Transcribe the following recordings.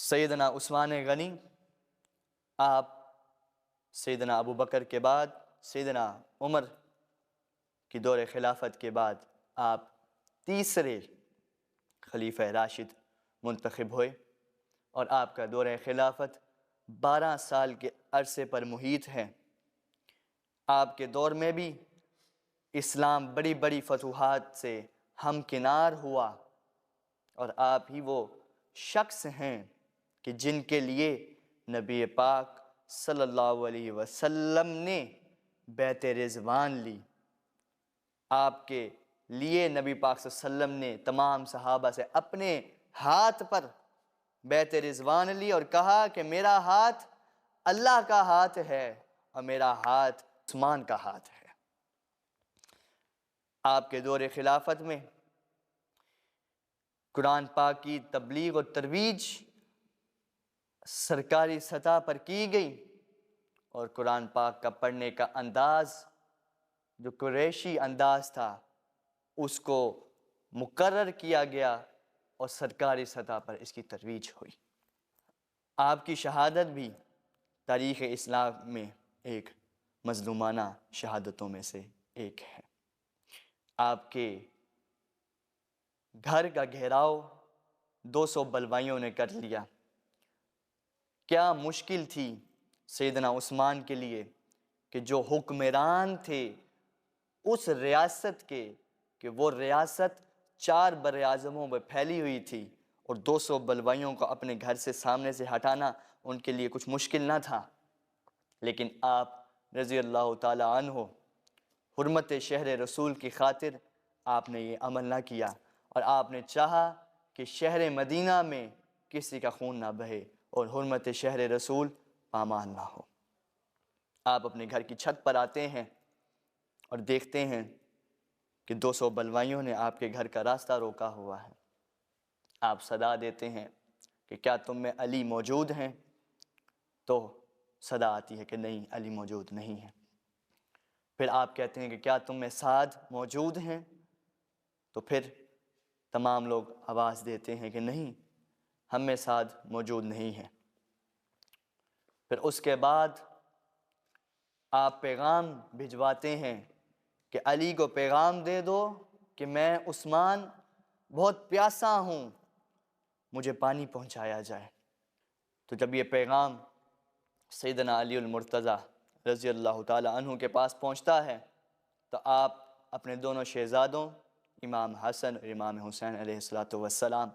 سیدنا عثمان غنی، آپ سیدنا ابو بکر کے بعد سیدنا عمر کی دور خلافت کے بعد آپ تیسرے خلیفہ راشد منتخب ہوئے، اور آپ کا دور خلافت 12 سال کے عرصے پر محیط ہے۔ آپ کے دور میں بھی اسلام بڑی بڑی فتوحات سے ہمکنار ہوا، اور آپ ہی وہ شخص ہیں کہ جن کے لیے نبی پاک صلی اللہ علیہ وسلم نے بیعت رضوان لی۔ آپ کے لیے نبی پاک صلی اللہ علیہ وسلم نے تمام صحابہ سے اپنے ہاتھ پر بیعت رضوان لی اور کہا کہ میرا ہاتھ اللہ کا ہاتھ ہے اور میرا ہاتھ عثمان کا ہاتھ ہے۔ آپ کے دور خلافت میں قرآن پاک کی تبلیغ و ترویج سرکاری سطح پر کی گئی، اور قرآن پاک کا پڑھنے کا انداز جو قریشی انداز تھا اس کو مقرر کیا گیا، اور سرکاری سطح پر اس کی ترویج ہوئی۔ آپ کی شہادت بھی تاریخ اسلام میں ایک مظلومانہ شہادتوں میں سے ایک ہے۔ آپ کے گھر کا گھیراؤ 200 بلوائیوں نے کر لیا۔ کیا مشکل تھی سیدنا عثمان کے لیے کہ جو حکمران تھے اس ریاست کے، کہ وہ ریاست 4 براعظموں میں پھیلی ہوئی تھی، اور 200 بلوائیوں کو اپنے گھر سے سامنے سے ہٹانا ان کے لیے کچھ مشکل نہ تھا۔ لیکن آپ رضی اللہ تعالی عنہ حرمت شہر رسول کی خاطر آپ نے یہ عمل نہ کیا، اور آپ نے چاہا کہ شہر مدینہ میں کسی کا خون نہ بہے اور حرمت شہر رسول پامال نہ ہو۔ آپ اپنے گھر کی چھت پر آتے ہیں اور دیکھتے ہیں کہ 200 بلوائیوں نے آپ کے گھر کا راستہ روکا ہوا ہے۔ آپ صدا دیتے ہیں کہ کیا تم میں علی موجود ہیں؟ تو صدا آتی ہے کہ نہیں، علی موجود نہیں ہے۔ پھر آپ کہتے ہیں کہ کیا تم میں سعد موجود ہیں؟ تو پھر تمام لوگ آواز دیتے ہیں کہ نہیں، ہم میں سعد موجود نہیں ہے۔ پھر اس کے بعد آپ پیغام بھجواتے ہیں کہ علی کو پیغام دے دو کہ میں عثمان بہت پیاسا ہوں، مجھے پانی پہنچایا جائے۔ تو جب یہ پیغام سیدنا علی المرتضیٰ رضی اللہ تعالی عنہ کے پاس پہنچتا ہے تو آپ اپنے دونوں شہزادوں امام حسن اور امام حسین علیہ السلام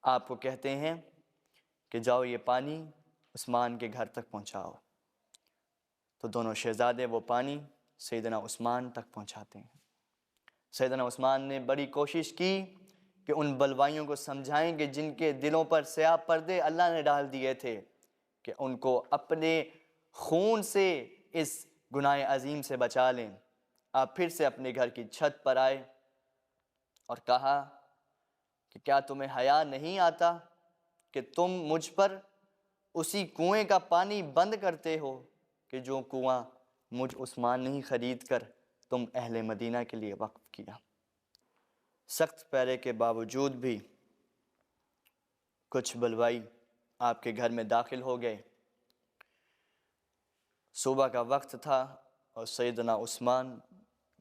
آپ کو کہتے ہیں کہ جاؤ یہ پانی عثمان کے گھر تک پہنچاؤ۔ تو دونوں شہزادے وہ پانی سیدنا عثمان تک پہنچاتے ہیں۔ سیدنا عثمان نے بڑی کوشش کی کہ ان بلوائیوں کو سمجھائیں کہ جن کے دلوں پر سیاہ پردے اللہ نے ڈال دیے تھے، کہ ان کو اپنے خون سے اس گناہ عظیم سے بچا لیں۔ آپ پھر سے اپنے گھر کی چھت پر آئے اور کہا کہ کیا تمہیں حیا نہیں آتا کہ تم مجھ پر اسی کنویں کا پانی بند کرتے ہو کہ جو کنواں مجھ عثمان نے ہی خرید کر تم اہل مدینہ کے لیے وقف کیا۔ سخت پیرے کے باوجود بھی کچھ بلوائی آپ کے گھر میں داخل ہو گئے۔ صبح کا وقت تھا اور سیدنا عثمان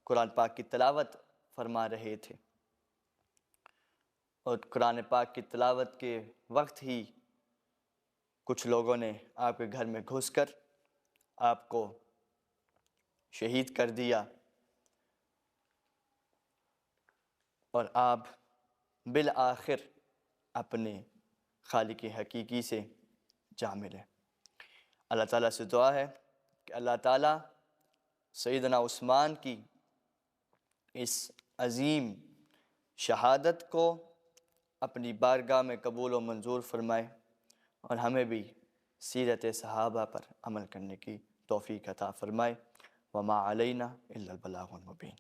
قرآن پاک کی تلاوت فرما رہے تھے، اور قرآن پاک کی تلاوت کے وقت ہی کچھ لوگوں نے آپ کے گھر میں گھس کر آپ کو شہید کر دیا، اور آپ بالآخر اپنے خالق حقیقی سے جا ملے۔ اللہ تعالیٰ سے دعا ہے کہ اللہ تعالیٰ سیدنا عثمان کی اس عظیم شہادت کو اپنی بارگاہ میں قبول و منظور فرمائے، اور ہمیں بھی سیرت صحابہ پر عمل کرنے کی توفیق عطا فرمائے۔ وما علینا الا البلاغ المبین۔